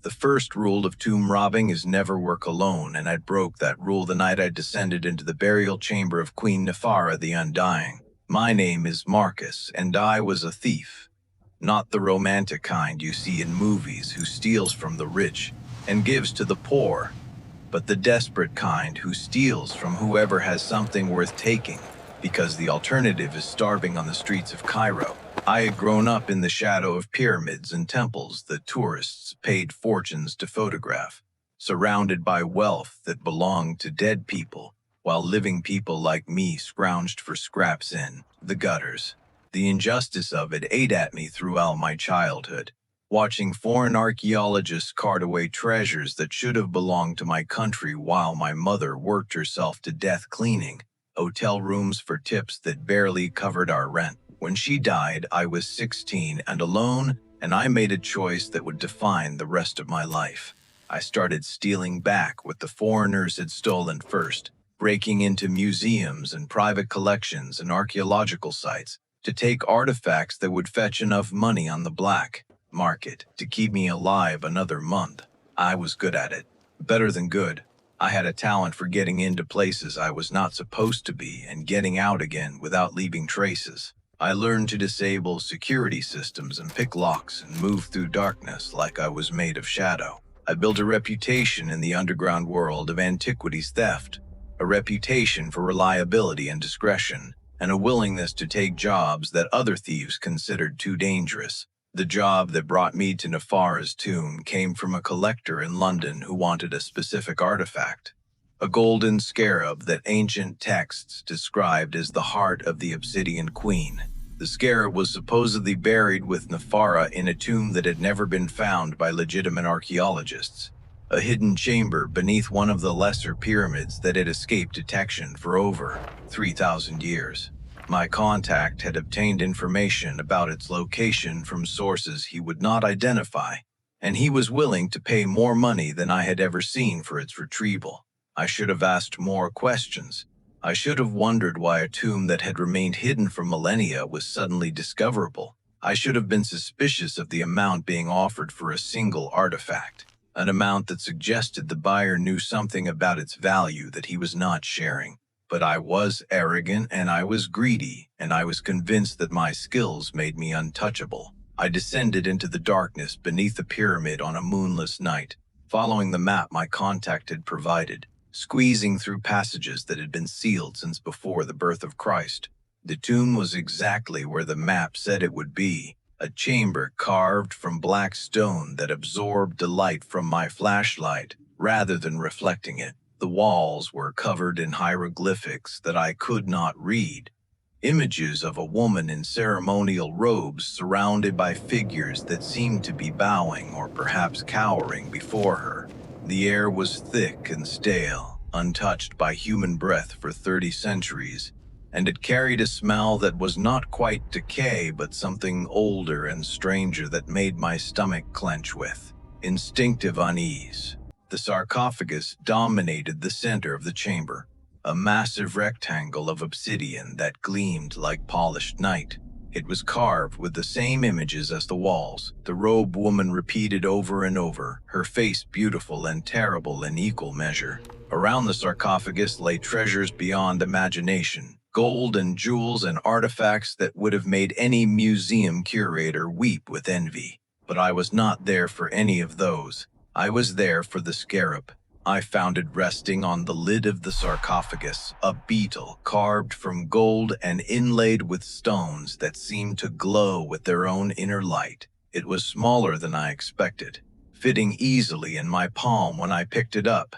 The first rule of tomb robbing is never work alone, and I broke that rule the night I descended into the burial chamber of Queen Nephara the Undying. My name is Marcus, and I was a thief. Not the romantic kind you see in movies who steals from the rich and gives to the poor, but the desperate kind who steals from whoever has something worth taking, because the alternative is starving on the streets of Cairo. I had grown up in the shadow of pyramids and temples that tourists paid fortunes to photograph, surrounded by wealth that belonged to dead people, while living people like me scrounged for scraps in the gutters. The injustice of it ate at me throughout my childhood, watching foreign archaeologists cart away treasures that should have belonged to my country while my mother worked herself to death cleaning hotel rooms for tips that barely covered our rent. When she died, I was 16 and alone, and I made a choice that would define the rest of my life. I started stealing back what the foreigners had stolen first, breaking into museums and private collections and archaeological sites to take artifacts that would fetch enough money on the black market to keep me alive another month. I was good at it. Better than good. I had a talent for getting into places I was not supposed to be and getting out again without leaving traces. I learned to disable security systems and pick locks and move through darkness like I was made of shadow. I built a reputation in the underground world of antiquities theft, a reputation for reliability and discretion, and a willingness to take jobs that other thieves considered too dangerous. The job that brought me to Nephara's tomb came from a collector in London who wanted a specific artifact, a golden scarab that ancient texts described as the heart of the Obsidian Queen. The scarab was supposedly buried with Nephara in a tomb that had never been found by legitimate archaeologists, a hidden chamber beneath one of the lesser pyramids that had escaped detection for over 3,000 years. My contact had obtained information about its location from sources he would not identify, and he was willing to pay more money than I had ever seen for its retrieval. I should have asked more questions. I should have wondered why a tomb that had remained hidden for millennia was suddenly discoverable. I should have been suspicious of the amount being offered for a single artifact, an amount that suggested the buyer knew something about its value that he was not sharing. But I was arrogant and I was greedy, and I was convinced that my skills made me untouchable. I descended into the darkness beneath the pyramid on a moonless night, following the map my contact had provided, squeezing through passages that had been sealed since before the birth of Christ. The tomb was exactly where the map said it would be, a chamber carved from black stone that absorbed the light from my flashlight rather than reflecting it. The walls were covered in hieroglyphics that I could not read, images of a woman in ceremonial robes surrounded by figures that seemed to be bowing or perhaps cowering before her. The air was thick and stale, untouched by human breath for 30 centuries, and it carried a smell that was not quite decay but something older and stranger that made my stomach clench with instinctive unease. The sarcophagus dominated the center of the chamber, a massive rectangle of obsidian that gleamed like polished night. It was carved with the same images as the walls, the robed woman repeated over and over, her face beautiful and terrible in equal measure. Around the sarcophagus lay treasures beyond imagination, gold and jewels and artifacts that would have made any museum curator weep with envy. But I was not there for any of those. I was there for the scarab. I found it resting on the lid of the sarcophagus, a beetle carved from gold and inlaid with stones that seemed to glow with their own inner light. It was smaller than I expected, fitting easily in my palm when I picked it up.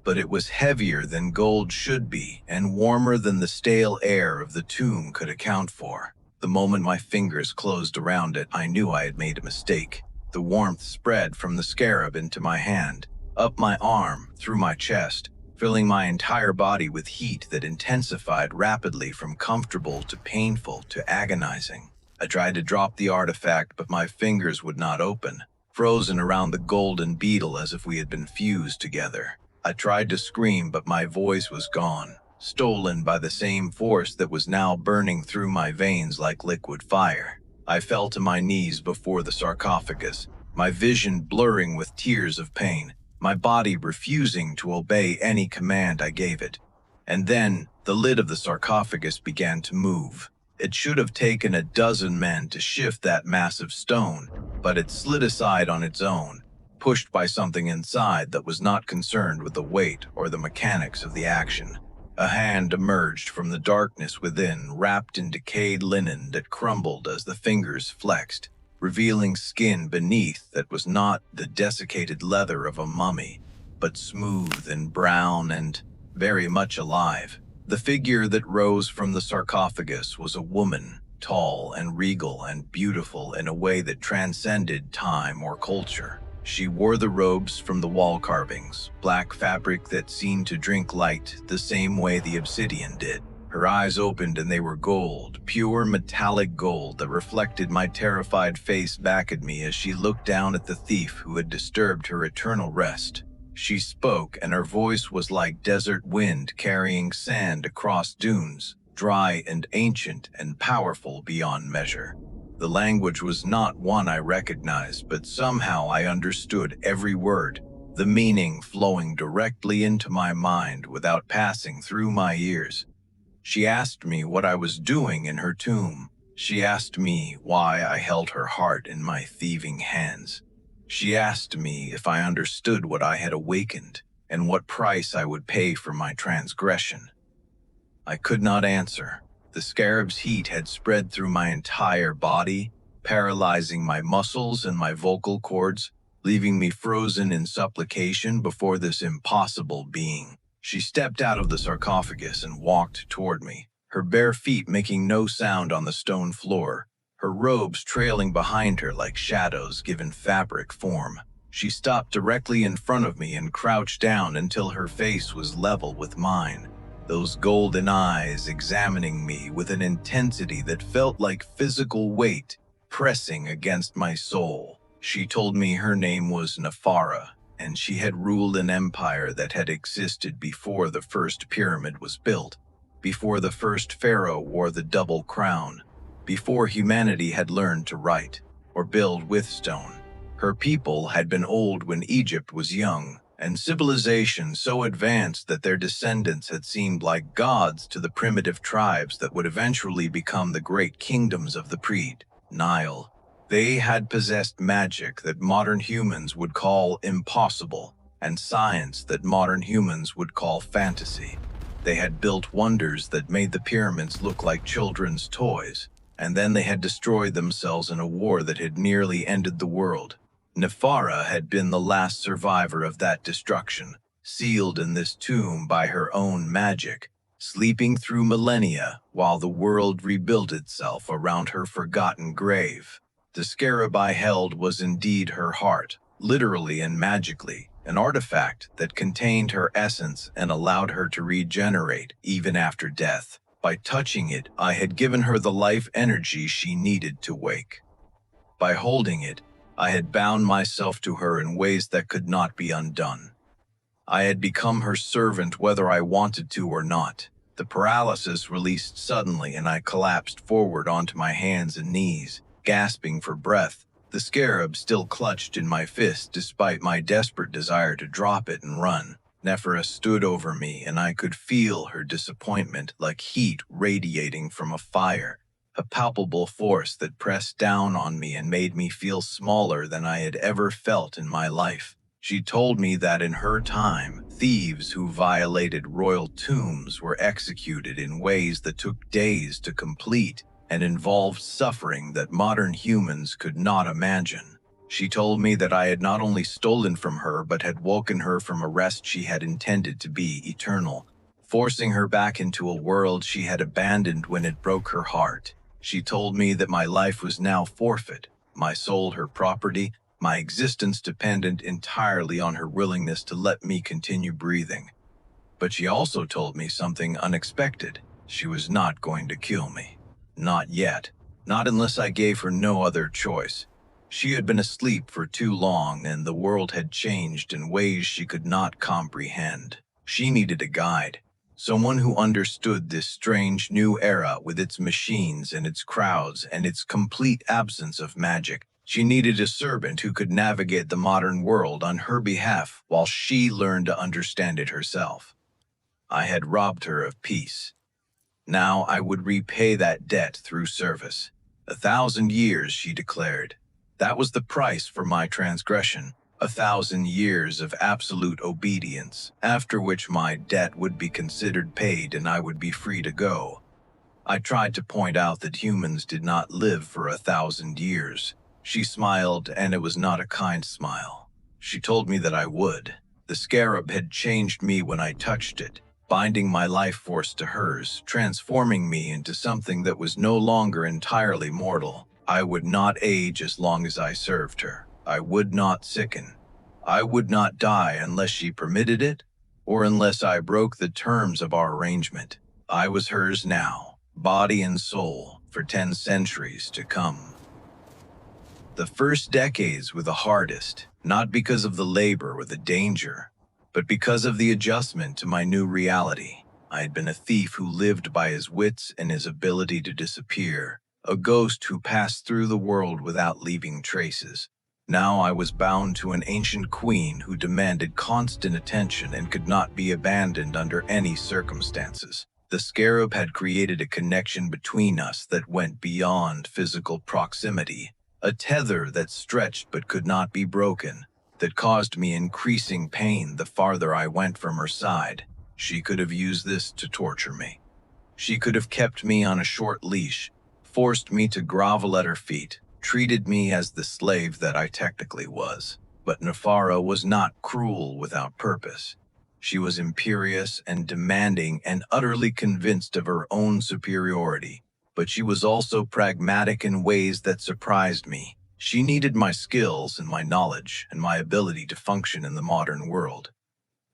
But it was heavier than gold should be and warmer than the stale air of the tomb could account for. The moment my fingers closed around it, I knew I had made a mistake. The warmth spread from the scarab into my hand, up my arm, through my chest, filling my entire body with heat that intensified rapidly from comfortable to painful to agonizing. I tried to drop the artifact, but my fingers would not open, frozen around the golden beetle as if we had been fused together. I tried to scream, but my voice was gone, stolen by the same force that was now burning through my veins like liquid fire. I fell to my knees before the sarcophagus, my vision blurring with tears of pain, my body refusing to obey any command I gave it. And then, the lid of the sarcophagus began to move. It should have taken a dozen men to shift that massive stone, but it slid aside on its own, pushed by something inside that was not concerned with the weight or the mechanics of the action. A hand emerged from the darkness within, wrapped in decayed linen that crumbled as the fingers flexed, revealing skin beneath that was not the desiccated leather of a mummy, but smooth and brown and very much alive. The figure that rose from the sarcophagus was a woman, tall and regal and beautiful in a way that transcended time or culture. She wore the robes from the wall carvings, black fabric that seemed to drink light the same way the obsidian did. Her eyes opened and they were gold, pure metallic gold that reflected my terrified face back at me as she looked down at the thief who had disturbed her eternal rest. She spoke, and her voice was like desert wind carrying sand across dunes, dry and ancient and powerful beyond measure. The language was not one I recognized, but somehow I understood every word, the meaning flowing directly into my mind without passing through my ears. She asked me what I was doing in her tomb. She asked me why I held her heart in my thieving hands. She asked me if I understood what I had awakened and what price I would pay for my transgression. I could not answer. The scarab's heat had spread through my entire body, paralyzing my muscles and my vocal cords, leaving me frozen in supplication before this impossible being. She stepped out of the sarcophagus and walked toward me, her bare feet making no sound on the stone floor, her robes trailing behind her like shadows given fabric form. She stopped directly in front of me and crouched down until her face was level with mine, those golden eyes examining me with an intensity that felt like physical weight pressing against my soul. She told me her name was Nephara, and she had ruled an empire that had existed before the first pyramid was built, before the first pharaoh wore the double crown, before humanity had learned to write or build with stone. Her people had been old when Egypt was young, and civilization so advanced that their descendants had seemed like gods to the primitive tribes that would eventually become the great kingdoms of the Nile. They had possessed magic that modern humans would call impossible, and science that modern humans would call fantasy. They had built wonders that made the pyramids look like children's toys, and then they had destroyed themselves in a war that had nearly ended the world. Nephara had been the last survivor of that destruction, sealed in this tomb by her own magic, sleeping through millennia while the world rebuilt itself around her forgotten grave. The scarab I held was indeed her heart, literally and magically, an artifact that contained her essence and allowed her to regenerate even after death. By touching it, I had given her the life energy she needed to wake. By holding it, I had bound myself to her in ways that could not be undone. I had become her servant whether I wanted to or not. The paralysis released suddenly and I collapsed forward onto my hands and knees, gasping for breath, the scarab still clutched in my fist despite my desperate desire to drop it and run. Nephara stood over me and I could feel her disappointment like heat radiating from a fire, a palpable force that pressed down on me and made me feel smaller than I had ever felt in my life. She told me that in her time, thieves who violated royal tombs were executed in ways that took days to complete and involved suffering that modern humans could not imagine. She told me that I had not only stolen from her but had woken her from a rest she had intended to be eternal, forcing her back into a world she had abandoned when it broke her heart. She told me that my life was now forfeit, my soul her property, my existence dependent entirely on her willingness to let me continue breathing. But she also told me something unexpected. She was not going to kill me. Not yet. Not unless I gave her no other choice. She had been asleep for too long and the world had changed in ways she could not comprehend. She needed a guide, someone who understood this strange new era with its machines and its crowds and its complete absence of magic. She needed a servant who could navigate the modern world on her behalf while she learned to understand it herself. I had robbed her of peace. Now I would repay that debt through service. 1,000 years, she declared. That was the price for my transgression. 1,000 years of absolute obedience, after which my debt would be considered paid and I would be free to go. I tried to point out that humans did not live for 1,000 years. She smiled, and it was not a kind smile. She told me that I would. The scarab had changed me when I touched it, binding my life force to hers, transforming me into something that was no longer entirely mortal. I would not age as long as I served her. I would not sicken. I would not die unless she permitted it, or unless I broke the terms of our arrangement. I was hers now, body and soul, for 10 centuries to come. The first decades were the hardest, not because of the labor or the danger, but because of the adjustment to my new reality. I had been a thief who lived by his wits and his ability to disappear, a ghost who passed through the world without leaving traces. Now I was bound to an ancient queen who demanded constant attention and could not be abandoned under any circumstances. The scarab had created a connection between us that went beyond physical proximity, a tether that stretched but could not be broken, that caused me increasing pain the farther I went from her side. She could have used this to torture me. She could have kept me on a short leash, forced me to grovel at her feet, treated me as the slave that I technically was. But Nephara was not cruel without purpose. She was imperious and demanding and utterly convinced of her own superiority. But she was also pragmatic in ways that surprised me. She needed my skills and my knowledge and my ability to function in the modern world.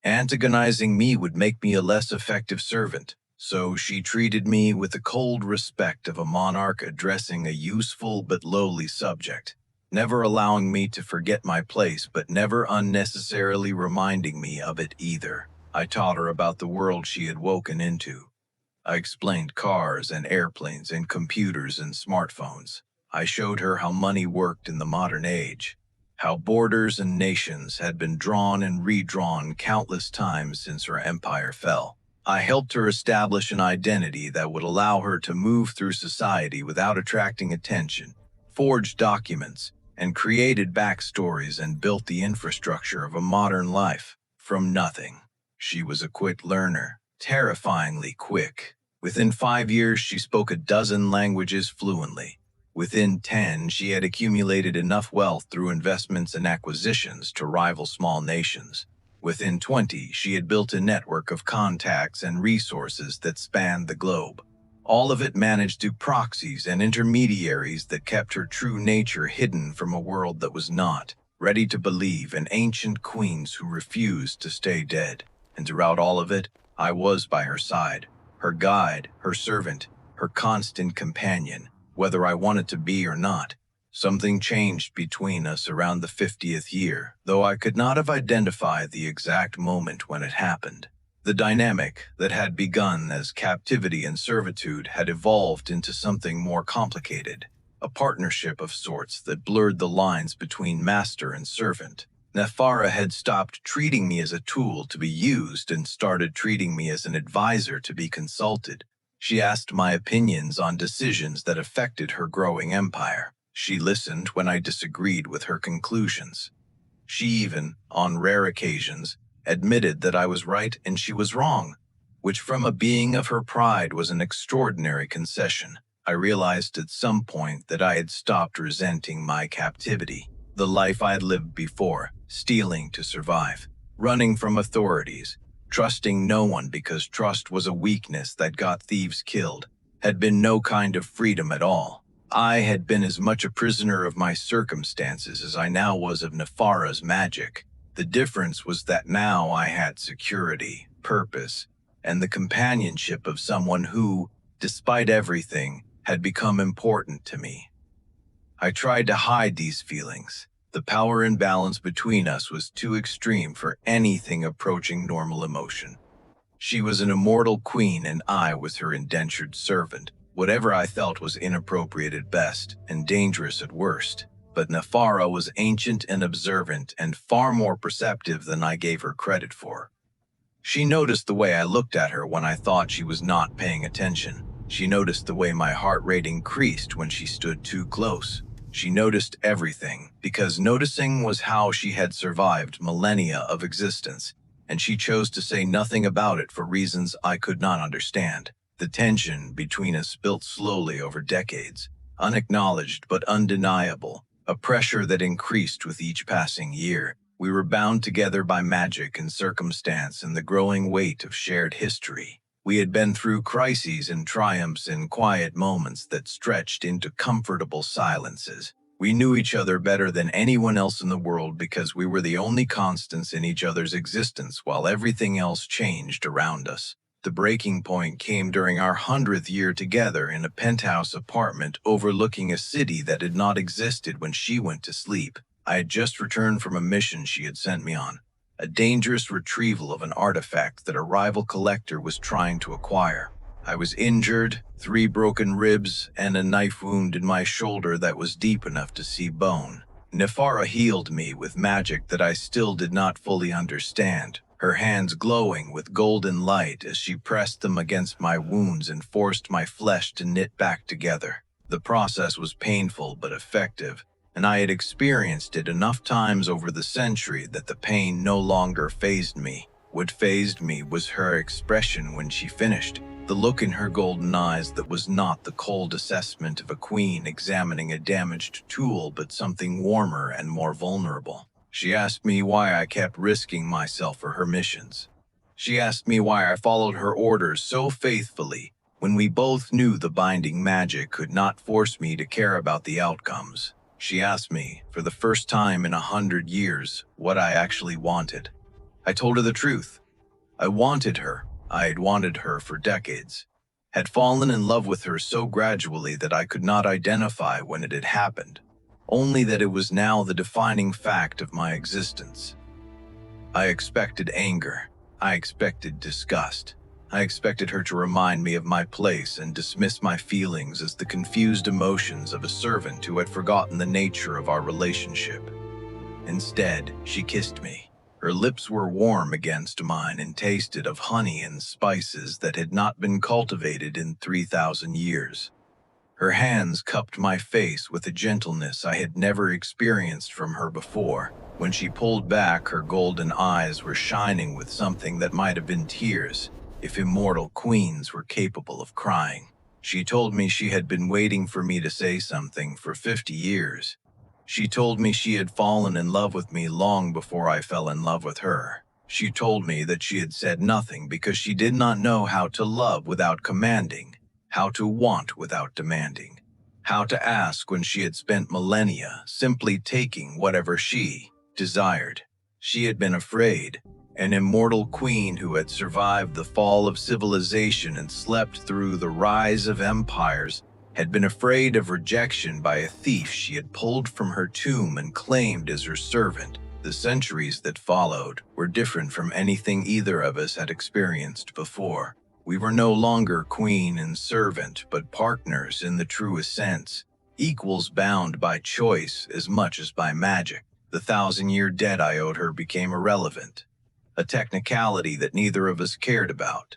Antagonizing me would make me a less effective servant, so she treated me with the cold respect of a monarch addressing a useful but lowly subject, never allowing me to forget my place but never unnecessarily reminding me of it either. I taught her about the world she had woken into. I explained cars and airplanes and computers and smartphones. I showed her how money worked in the modern age, how borders and nations had been drawn and redrawn countless times since her empire fell. I helped her establish an identity that would allow her to move through society without attracting attention, forged documents, and created backstories and built the infrastructure of a modern life from nothing. She was a quick learner. Terrifyingly quick. Within 5 years, she spoke a dozen languages fluently. Within 10, she had accumulated enough wealth through investments and acquisitions to rival small nations. Within 20, she had built a network of contacts and resources that spanned the globe. All of it managed through proxies and intermediaries that kept her true nature hidden from a world that was not ready to believe in ancient queens who refused to stay dead. And throughout all of it, I was by her side, her guide, her servant, her constant companion, whether I wanted to be or not. Something changed between us around the 50th year, though I could not have identified the exact moment when it happened. The dynamic that had begun as captivity and servitude had evolved into something more complicated, a partnership of sorts that blurred the lines between master and servant. Nephara had stopped treating me as a tool to be used and started treating me as an advisor to be consulted. She asked my opinions on decisions that affected her growing empire. She listened when I disagreed with her conclusions. She even, on rare occasions, admitted that I was right and she was wrong, which from a being of her pride was an extraordinary concession. I realized at some point that I had stopped resenting my captivity, the life I had lived before, stealing to survive, running from authorities, trusting no one because trust was a weakness that got thieves killed, had been no kind of freedom at all. I had been as much a prisoner of my circumstances as I now was of Nephara's magic. The difference was that now I had security, purpose, and the companionship of someone who, despite everything, had become important to me. I tried to hide these feelings. The power imbalance between us was too extreme for anything approaching normal emotion. She was an immortal queen and I was her indentured servant. Whatever I felt was inappropriate at best and dangerous at worst. But Nephara was ancient and observant and far more perceptive than I gave her credit for. She noticed the way I looked at her when I thought she was not paying attention. She noticed the way my heart rate increased when she stood too close. She noticed everything, because noticing was how she had survived millennia of existence, and she chose to say nothing about it for reasons I could not understand. The tension between us built slowly over decades, unacknowledged but undeniable, a pressure that increased with each passing year. We were bound together by magic and circumstance and the growing weight of shared history. We had been through crises and triumphs and quiet moments that stretched into comfortable silences. We knew each other better than anyone else in the world because we were the only constants in each other's existence while everything else changed around us. The breaking point came during our 100th year together in a penthouse apartment overlooking a city that had not existed when she went to sleep. I had just returned from a mission she had sent me on, a dangerous retrieval of an artifact that a rival collector was trying to acquire. I was injured, 3 broken ribs, and a knife wound in my shoulder that was deep enough to see bone. Nephara healed me with magic that I still did not fully understand, her hands glowing with golden light as she pressed them against my wounds and forced my flesh to knit back together. The process was painful but effective, and I had experienced it enough times over the century that the pain no longer fazed me. What fazed me was her expression when she finished, the look in her golden eyes that was not the cold assessment of a queen examining a damaged tool but something warmer and more vulnerable. She asked me why I kept risking myself for her missions. She asked me why I followed her orders so faithfully when we both knew the binding magic could not force me to care about the outcomes. She asked me, for the first time in 100 years, what I actually wanted. I told her the truth. I wanted her. I had wanted her for decades. Had fallen in love with her so gradually that I could not identify when it had happened, only that it was now the defining fact of my existence. I expected anger. I expected disgust. I expected her to remind me of my place and dismiss my feelings as the confused emotions of a servant who had forgotten the nature of our relationship. Instead, she kissed me. Her lips were warm against mine and tasted of honey and spices that had not been cultivated in 3,000 years. Her hands cupped my face with a gentleness I had never experienced from her before. When she pulled back, her golden eyes were shining with something that might have been tears, if immortal queens were capable of crying. She told me she had been waiting for me to say something for 50 years. She told me she had fallen in love with me long before I fell in love with her. She told me that she had said nothing because she did not know how to love without commanding, how to want without demanding, how to ask when she had spent millennia simply taking whatever she desired. She had been afraid. An immortal queen who had survived the fall of civilization and slept through the rise of empires had been afraid of rejection by a thief she had pulled from her tomb and claimed as her servant. The centuries that followed were different from anything either of us had experienced before. We were no longer queen and servant, but partners in the truest sense, equals bound by choice as much as by magic. The 1,000-year debt I owed her became irrelevant, a technicality that neither of us cared about.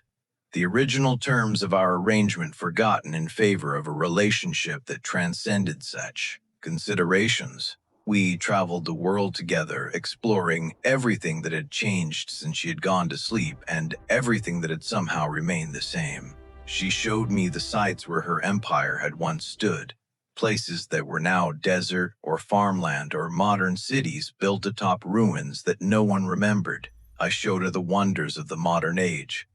The original terms of our arrangement forgotten in favor of a relationship that transcended such considerations. We traveled the world together, exploring everything that had changed since she had gone to sleep and everything that had somehow remained the same. She showed me the sites where her empire had once stood, places that were now desert or farmland or modern cities built atop ruins that no one remembered. I showed her the wonders of the modern age,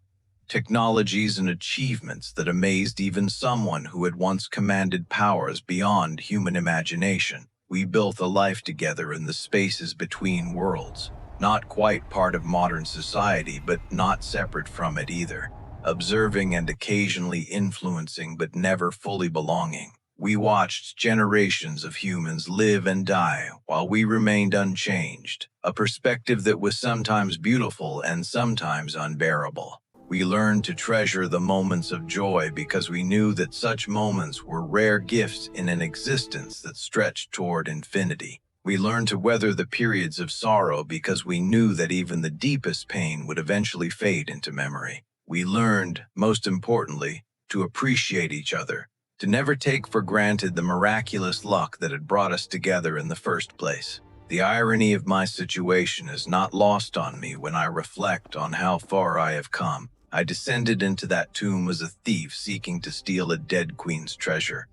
technologies and achievements that amazed even someone who had once commanded powers beyond human imagination. We built a life together in the spaces between worlds, not quite part of modern society, but not separate from it either, observing and occasionally influencing but never fully belonging. We watched generations of humans live and die while we remained unchanged, a perspective that was sometimes beautiful and sometimes unbearable. We learned to treasure the moments of joy because we knew that such moments were rare gifts in an existence that stretched toward infinity. We learned to weather the periods of sorrow because we knew that even the deepest pain would eventually fade into memory. We learned, most importantly, to appreciate each other, to never take for granted the miraculous luck that had brought us together in the first place. The irony of my situation is not lost on me when I reflect on how far I have come. I descended into that tomb as a thief seeking to steal a dead queen's treasure.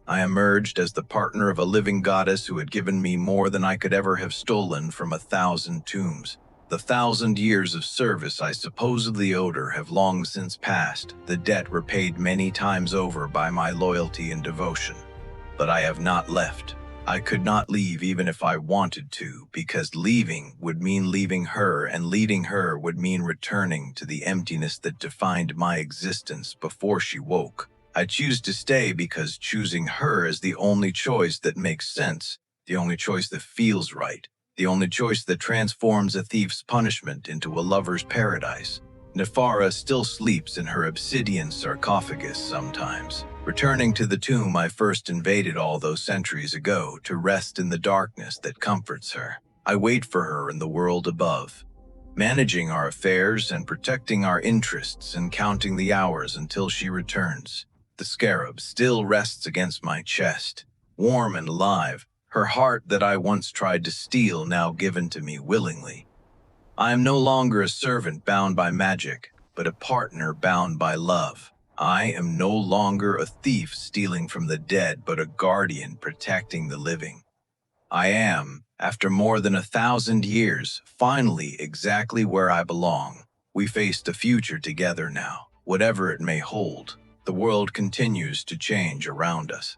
I emerged as the partner of a living goddess who had given me more than I could ever have stolen from 1,000 tombs. The 1,000 years of service I supposedly owed her have long since passed, the debt repaid many times over by my loyalty and devotion. But I have not left. I could not leave even if I wanted to, because leaving would mean leaving her, and leaving her would mean returning to the emptiness that defined my existence before she woke. I choose to stay because choosing her is the only choice that makes sense, the only choice that feels right, the only choice that transforms a thief's punishment into a lover's paradise. Nephara still sleeps in her obsidian sarcophagus sometimes, returning to the tomb I first invaded all those centuries ago to rest in the darkness that comforts her. I wait for her in the world above, managing our affairs and protecting our interests and counting the hours until she returns. The scarab still rests against my chest, warm and alive, her heart that I once tried to steal now given to me willingly. I am no longer a servant bound by magic, but a partner bound by love. I am no longer a thief stealing from the dead, but a guardian protecting the living. I am, after more than 1,000 years, finally exactly where I belong. We face the future together now, whatever it may hold. The world continues to change around us,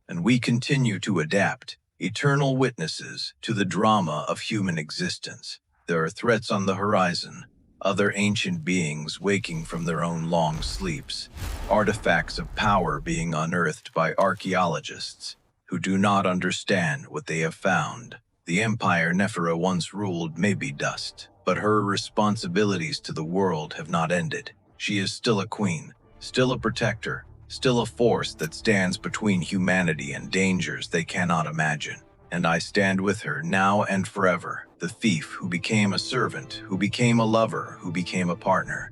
and we continue to adapt, eternal witnesses to the drama of human existence. There are threats on the horizon, other ancient beings waking from their own long sleeps, artifacts of power being unearthed by archaeologists who do not understand what they have found. The empire Nephara once ruled may be dust, but her responsibilities to the world have not ended. She is still a queen, still a protector, still a force that stands between humanity and dangers they cannot imagine. And I stand with her now and forever, the thief who became a servant, who became a lover, who became a partner.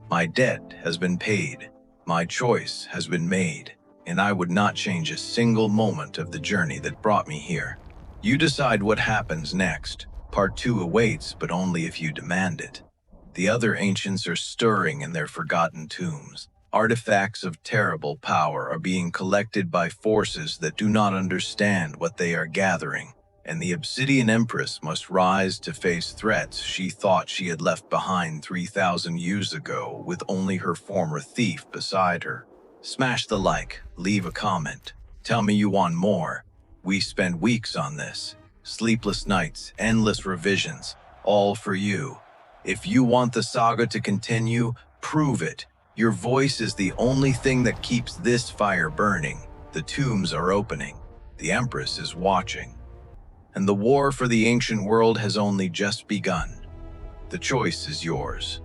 My debt has been paid, my choice has been made, and I would not change a single moment of the journey that brought me here. You decide what happens next. Part 2 awaits, but only if you demand it. The other ancients are stirring in their forgotten tombs. Artifacts of terrible power are being collected by forces that do not understand what they are gathering, and the Obsidian Empress must rise to face threats she thought she had left behind 3,000 years ago with only her former thief beside her. Smash the like, leave a comment, tell me you want more. We spend weeks on this, sleepless nights, endless revisions, all for you. If you want the saga to continue, prove it. Your voice is the only thing that keeps this fire burning. The tombs are opening. The Empress is watching. And the war for the ancient world has only just begun. The choice is yours.